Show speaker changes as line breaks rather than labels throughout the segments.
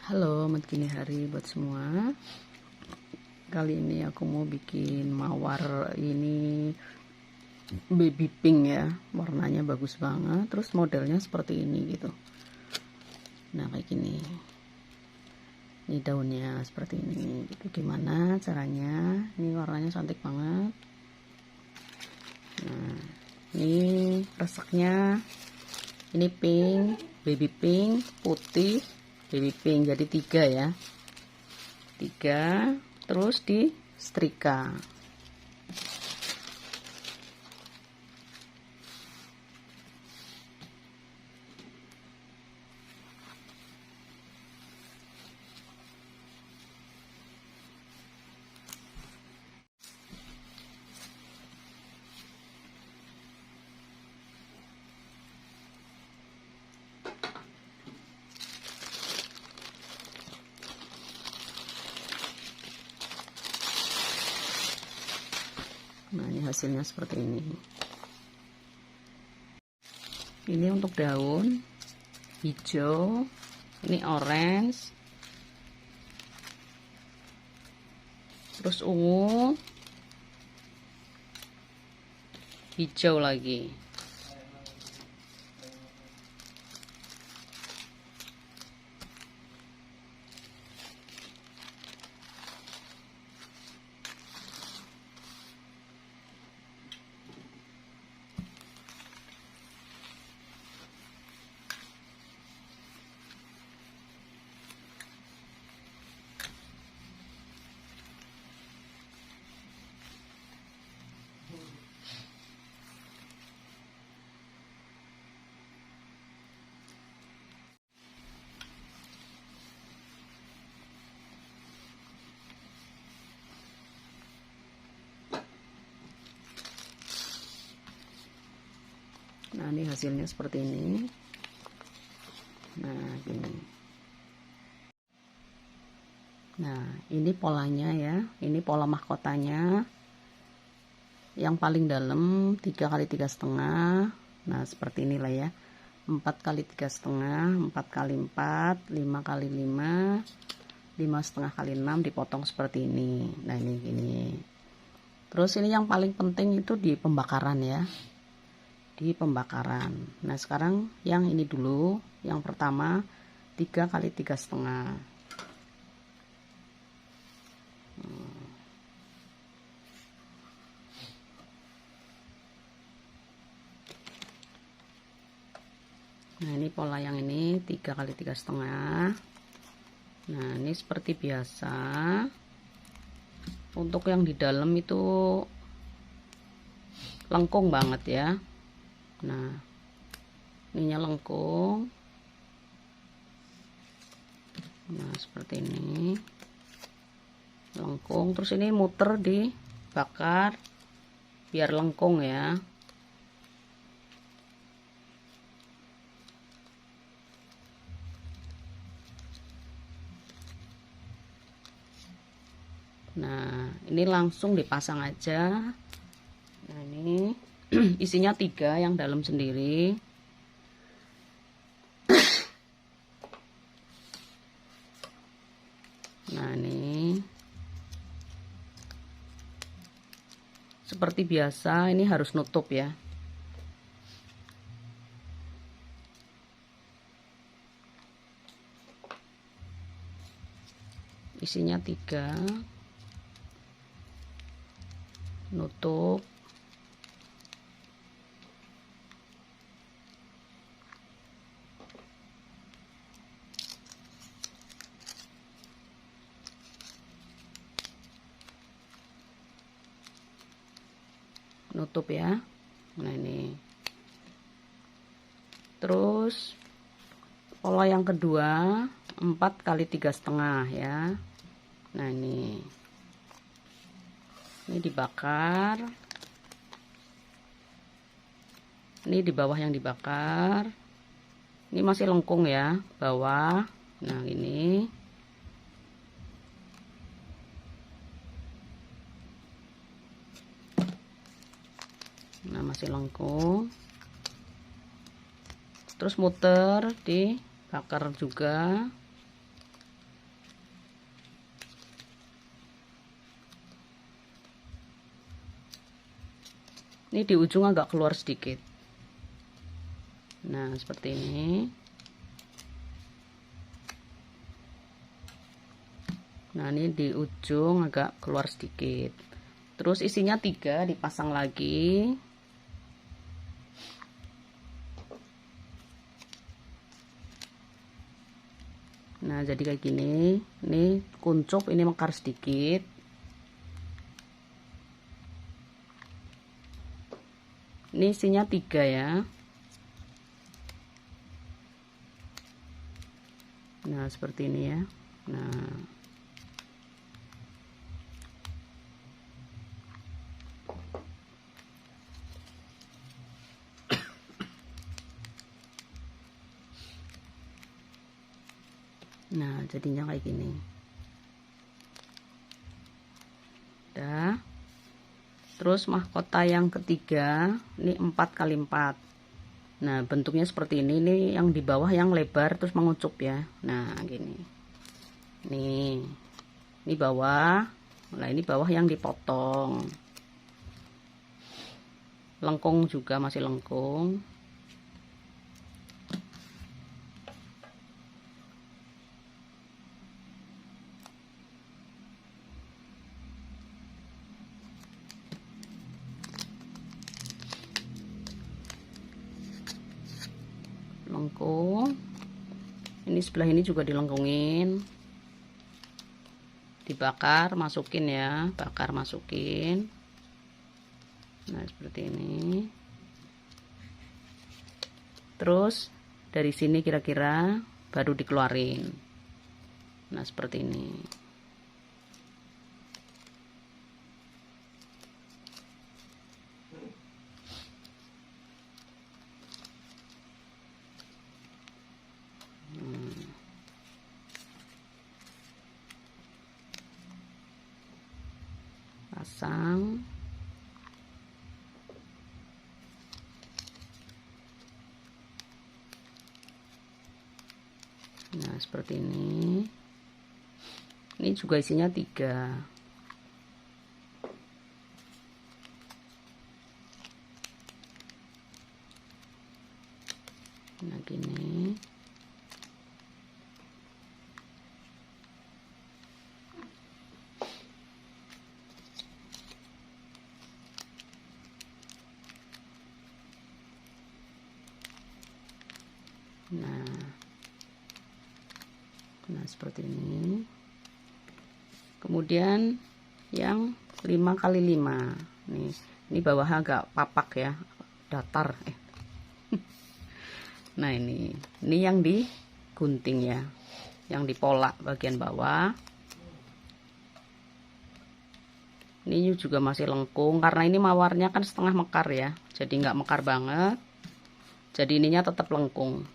Halo, selamat gini hari buat semua. Kali ini aku mau bikin mawar ini baby pink ya. Warnanya bagus banget. Terus modelnya seperti ini gitu. Nah, kayak gini. Ini daunnya seperti ini. Gitu. Gimana caranya? Ini warnanya cantik banget. Nah, ini resepnya. Ini pink, baby pink, putih, baby pink, jadi 3 ya, 3, terus di setrika. Nah, ini hasilnya seperti ini. Ini untuk daun hijau, ini orange, terus ungu, hijau lagi. Nah, ini hasilnya seperti ini. Nah, gini. Nah, ini polanya ya. Ini pola mahkotanya. Yang paling dalam 3 kali 3,5. Nah, seperti inilah ya. 4 kali 3,5, 4 kali 4, 5 kali 5, 5,5 kali 6 dipotong seperti ini. Nah, ini gini. Terus ini yang paling penting itu di pembakaran ya. Di pembakaran. Nah, sekarang yang ini dulu. Yang pertama 3 kali 3,5. Nah, ini pola yang ini 3 kali 3,5. Nah, ini seperti biasa. Untuk yang di dalam itu lengkung banget ya. Nah, ininya lengkung. Nah, seperti ini. Lengkung, terus ini muter dibakar biar lengkung ya. Nah, ini langsung dipasang aja. Nah, ini isinya 3 yang dalam sendiri. Nah, ini seperti biasa, ini harus nutup ya. Isinya 3, nutup. Nutup ya. Nah, ini terus pola yang kedua 4 kali 3,5 ya. Nah, ini dibakar. Ini di bawah yang dibakar. Ini masih lengkung ya, bawah. Nah, ini masih lengkung. Terus muter dibakar juga. Ini di ujung agak keluar sedikit. Nah, seperti ini. Nah, ini di ujung agak keluar sedikit. Terus isinya 3 dipasang lagi. Nah, jadi kayak gini. Ini kuncup, ini mekar sedikit. Ini isinya 3 ya. Nah, seperti ini ya. Nah, jadinya kayak gini. Udah. Terus mahkota yang ketiga, ini 4x4. Nah, bentuknya seperti ini. Ini yang di bawah yang lebar terus mengucup ya. Nah, gini. Nih. Ini bawah. Nah, ini bawah yang dipotong. Lengkung juga masih lengkung. Lengkung. Ini sebelah ini juga dilengkungin. Dibakar, masukin ya, bakar masukin. Nah, seperti ini. Terus dari sini kira-kira baru dikeluarin. Nah, seperti ini. Pasang. Nah, seperti ini. Ini juga isinya 3. Nah, gini. Nah, seperti ini. Kemudian yang 5x5. Ini bawah agak papak ya, datar. Nah, ini yang digunting ya, yang dipolak bagian bawah. Ini juga masih lengkung karena ini mawarnya kan setengah mekar ya, jadi nggak mekar banget. Jadi ininya tetap lengkung.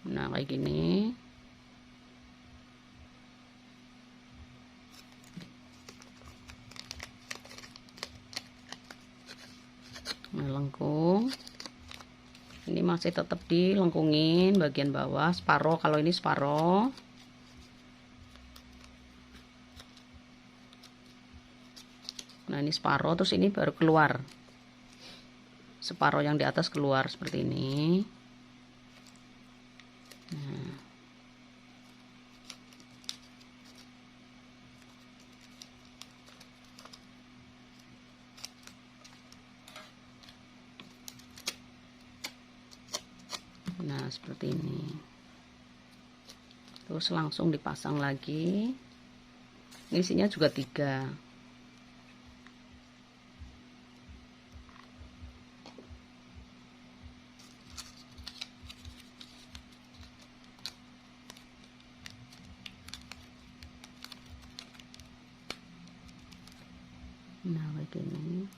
Nah, kayak gini. Nah, lengkung. Ini masih tetap dilengkungin bagian bawah separoh. Kalau ini separoh. Nah, ini separoh, terus ini baru keluar. Separoh yang di atas keluar seperti ini. Nah, seperti ini. Terus langsung dipasang lagi. Ini isinya juga 3. Nah, kayak gini.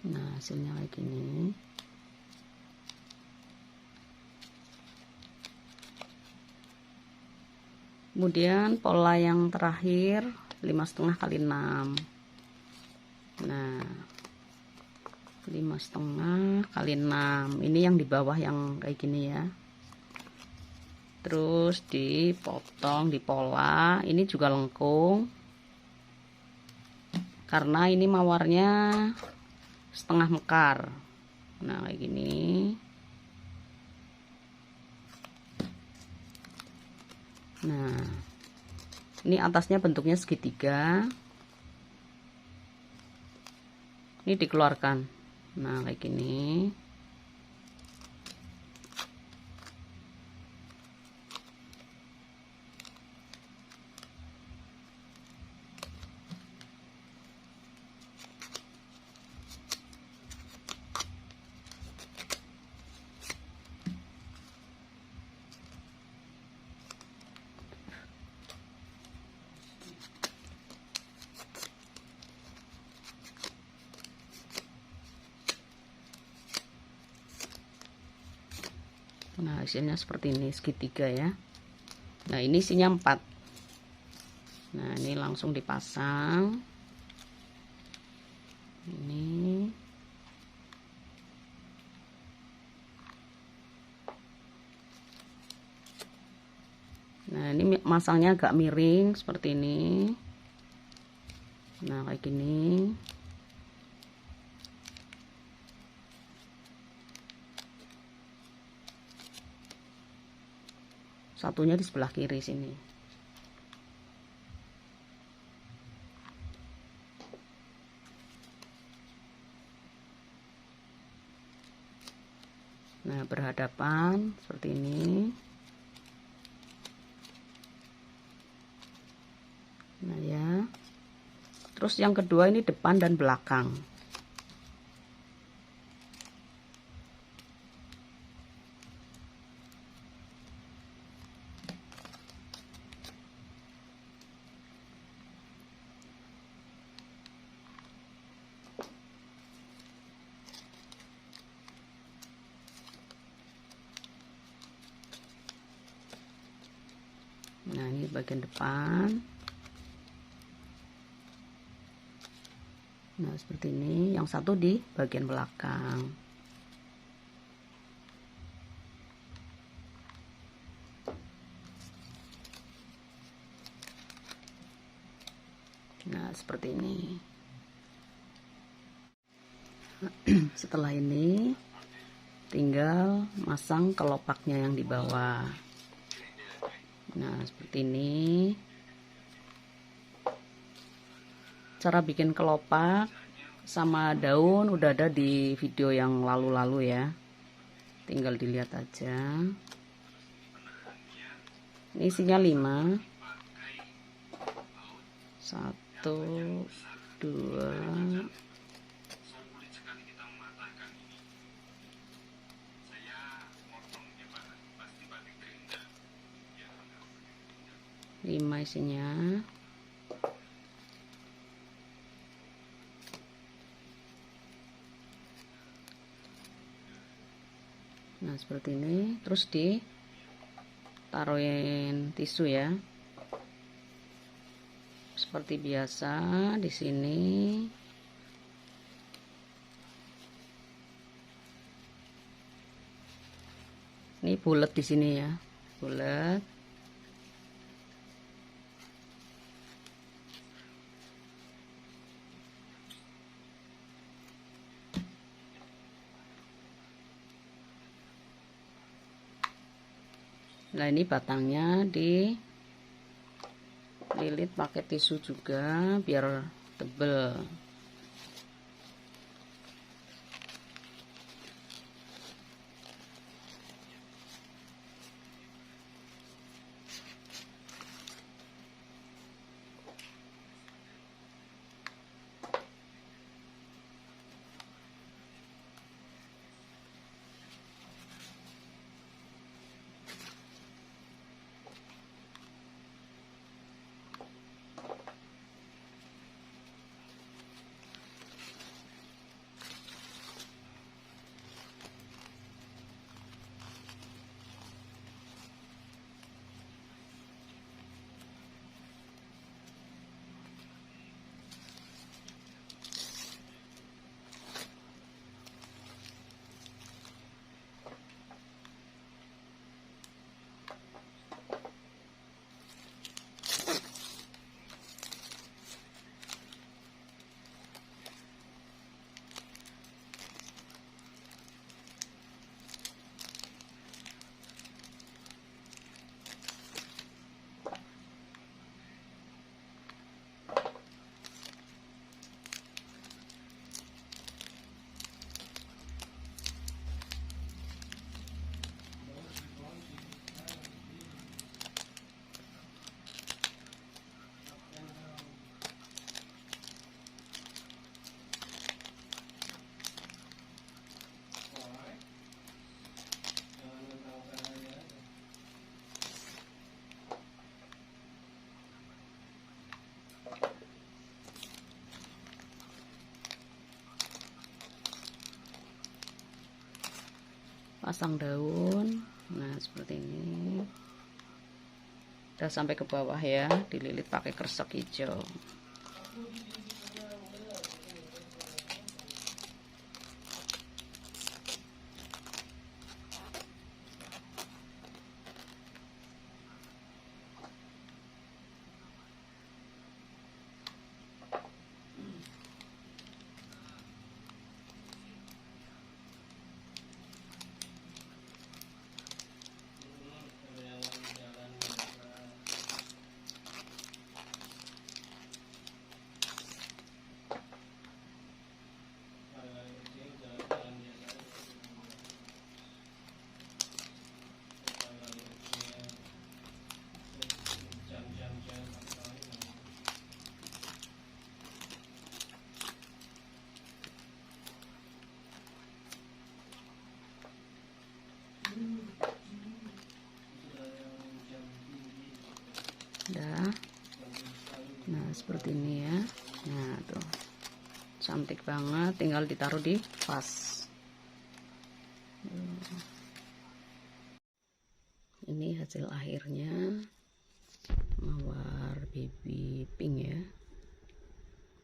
Nah, hasilnya kayak gini. Kemudian pola yang terakhir 5,5 kali 6. Nah, 5,5 kali 6. Ini yang di bawah yang kayak gini ya. Terus dipotong di pola. Ini juga lengkung. Karena ini mawarnya setengah mekar. Nah, kayak gini. Nah, ini atasnya bentuknya segitiga. Ini dikeluarkan. Nah, kayak gini. Nah, hasilnya seperti ini, segitiga ya. Nah, ini isinya 4. Nah, ini langsung dipasang. Ini. Nah, ini masangnya agak miring seperti ini. Nah, kayak gini. Satunya di sebelah kiri sini. Nah, berhadapan seperti ini. Nah ya. Terus yang kedua ini depan dan belakang. Nah, ini bagian depan. Nah, seperti ini. Yang satu di bagian belakang. Nah, seperti ini. Setelah ini tinggal masang kelopaknya yang di bawah. Nah, seperti ini. Cara bikin kelopak sama daun udah ada di video yang lalu-lalu ya. Tinggal dilihat aja. Ini isinya 5. 1, 2, 5 isinya. Nah, seperti ini. Terus ditaruhin tisu ya. Seperti biasa di sini. Ini bulat di sini ya. Bulat. Nah, ini batangnya dililit pakai tisu juga biar tebel. pasang daun. Nah seperti ini, udah sampai ke bawah ya, dililit pakai kresek hijau. Udah. Nah seperti ini ya. Nah tuh cantik banget, tinggal ditaruh di vas. Ini hasil akhirnya, mawar baby pink ya.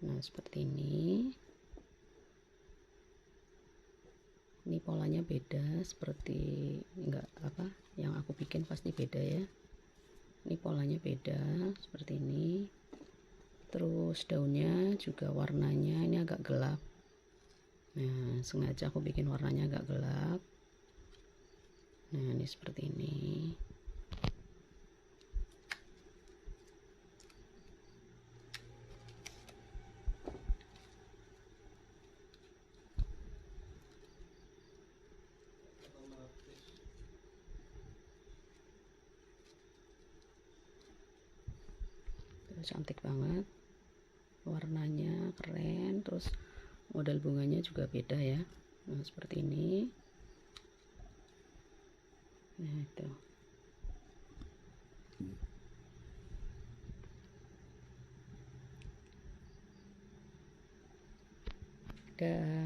Nah seperti ini. Ini polanya beda, seperti enggak apa yang aku bikin pasti beda ya. Ini polanya beda seperti ini. Terus daunnya juga warnanya ini agak gelap. Nah sengaja aku bikin warnanya agak gelap. Nah ini seperti ini. Cantik banget, warnanya keren, terus model bunganya juga beda ya. Nah seperti ini. Nah itu udah.